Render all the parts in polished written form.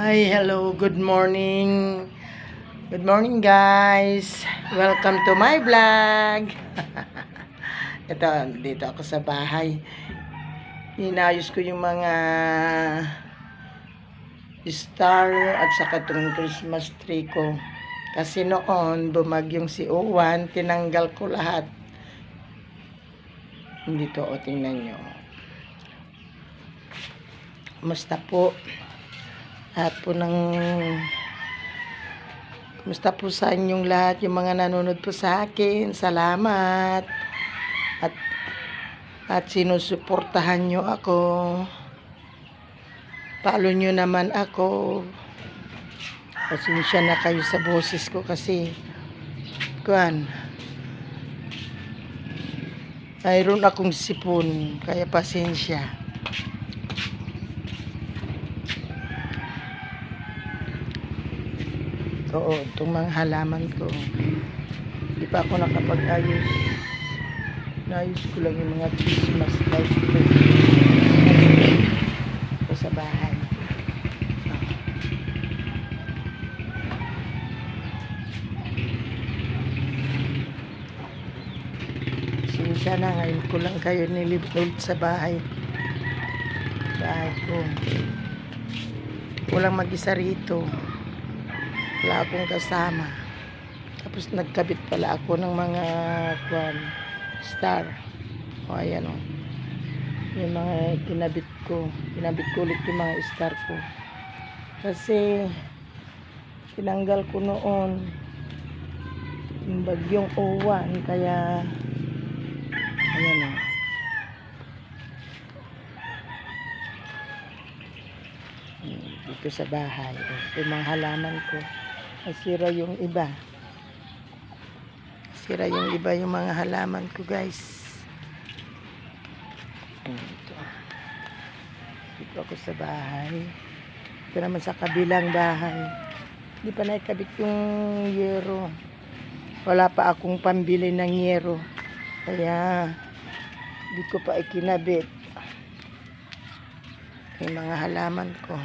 Hi, hello, good morning. Good morning, guys. Welcome to my vlog. Ito, dito ako sa bahay. Inayos ko yung mga star at saka itong Christmas tree ko. Kasi noon, bumagyong si Uwan, tinanggal ko lahat. Dito, o, tingnan nyo. Kumusta po? Kumusta po sa inyong lahat, yung mga nanonood po sa akin. Salamat. At sinusuportahan nyo ako. Follow nyo naman ako. Pasensya na kayo sa boses ko kasi mayroon akong sipon, kaya pasensya. Oo, itong mga halaman ko. Hindi pa ako nakapag-ayos. Naayos ko lang yung mga Christmas lights ko sa bahay. Pasensya na, ngayon ko lang kayo nilipod sa bahay. Bahay ko. Walang mag-isa rito. Wala akong kasama. Tapos nagkabit pala ako ng mga star. O ayan o. Yung mga kinabit ko ulit yung mga star ko. Kasi tinanggal ko noon yung bagyong Uwan. Kaya ayan o. Dito sa bahay. Yung mga halaman ko. Nasira yung iba. Sira yung iba yung mga halaman ko, guys. Dito ako sa bahay. Ito naman sa kabilang bahay. Hindi pa naikabit yung yero. Wala pa akong pambili ng yero. Kaya hindi ko pa ikinabit yung mga halaman ko.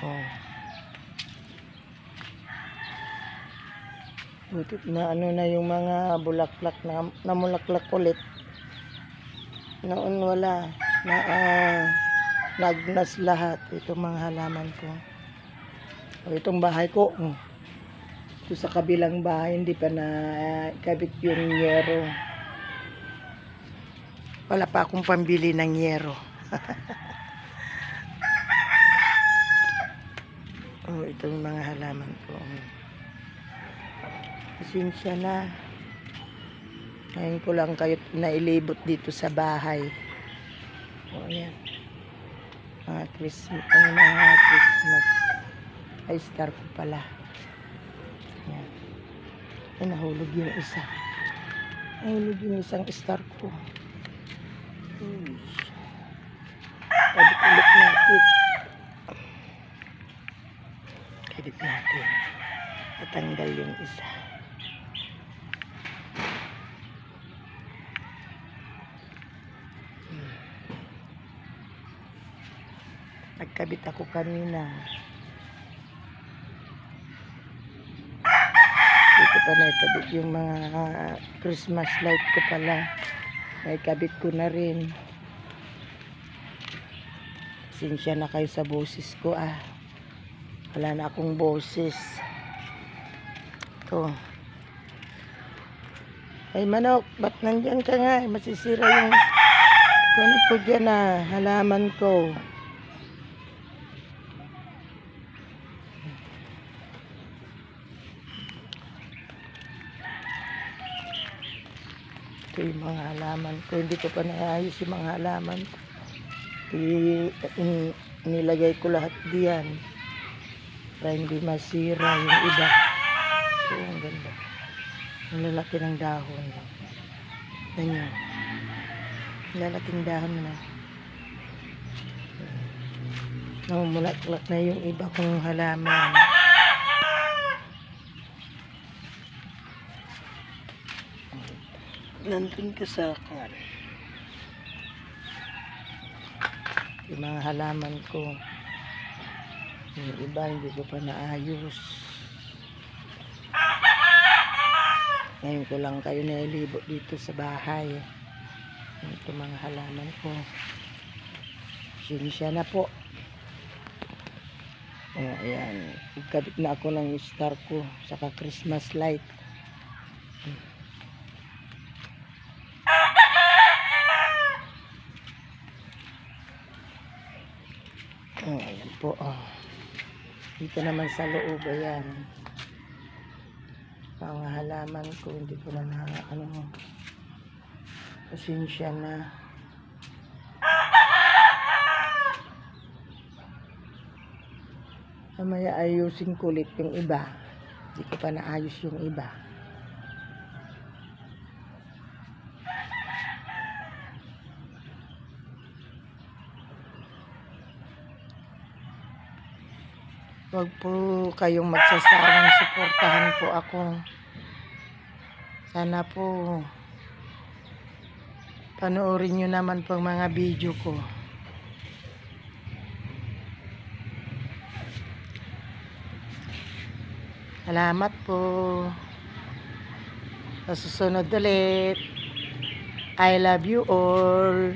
Oh. Butit na na yung mga bulaklak na namulaklak ulit. Noon wala. Nagnas lahat itong mga halaman ko. O, itong bahay ko. Ito sa kabilang bahay hindi pa na kabit yung yero. Wala pa akong pambili ng yero. Oh, itong mga halaman ko. Pasensya na. Ngayon ko lang kayo nailibot dito sa bahay. O, ayan. Mga Christmas. Ay, star ko pala. Ayan. Ay, nahulog yung isa. Nahulog yung isang star ko. Kabit ulit natin. Kabit natin. Natanggal yung isa. Nagkabit ako kanina. Dito pa naikabit yung mga Christmas light ko pala. Naikabit ko na rin. Pasensya na kayo sa boses ko Wala na akong boses. Ito. Ay manok, ba't nandyan ka nga? Masisira yung ganito ko dyan halaman ko. Ito yung mga halaman ko. Hindi ko pa naayos yung mga halaman ko. Nilagay ko lahat diyan para hindi masira yung iba. Ito ang ganda. Ang lalaki ng dahon. Ganyan. Lalaking dahon na. Namumulaklak na yung iba kong halaman. Nandun ka sa akin. Yung mga halaman ko. Yung iba hindi ko pa naayos. Ngayon ko lang kayo nailibo dito sa bahay. Ito mga halaman ko. Sinisya na po. Ayan. Ikabit na ako ng star ko. Saka Christmas light. Ayan po. Dito naman sa loob. Ayan. Mga halaman ko. Hindi ko na pasensya na. Mamaya ayusin ko ulit yung iba. Hindi ko pa naayos yung iba. Huwag po kayong magsasawang suportahan po ako. Sana po panoorin nyo naman po ang mga video ko. Salamat po. Sa susunod ulit. I love you all.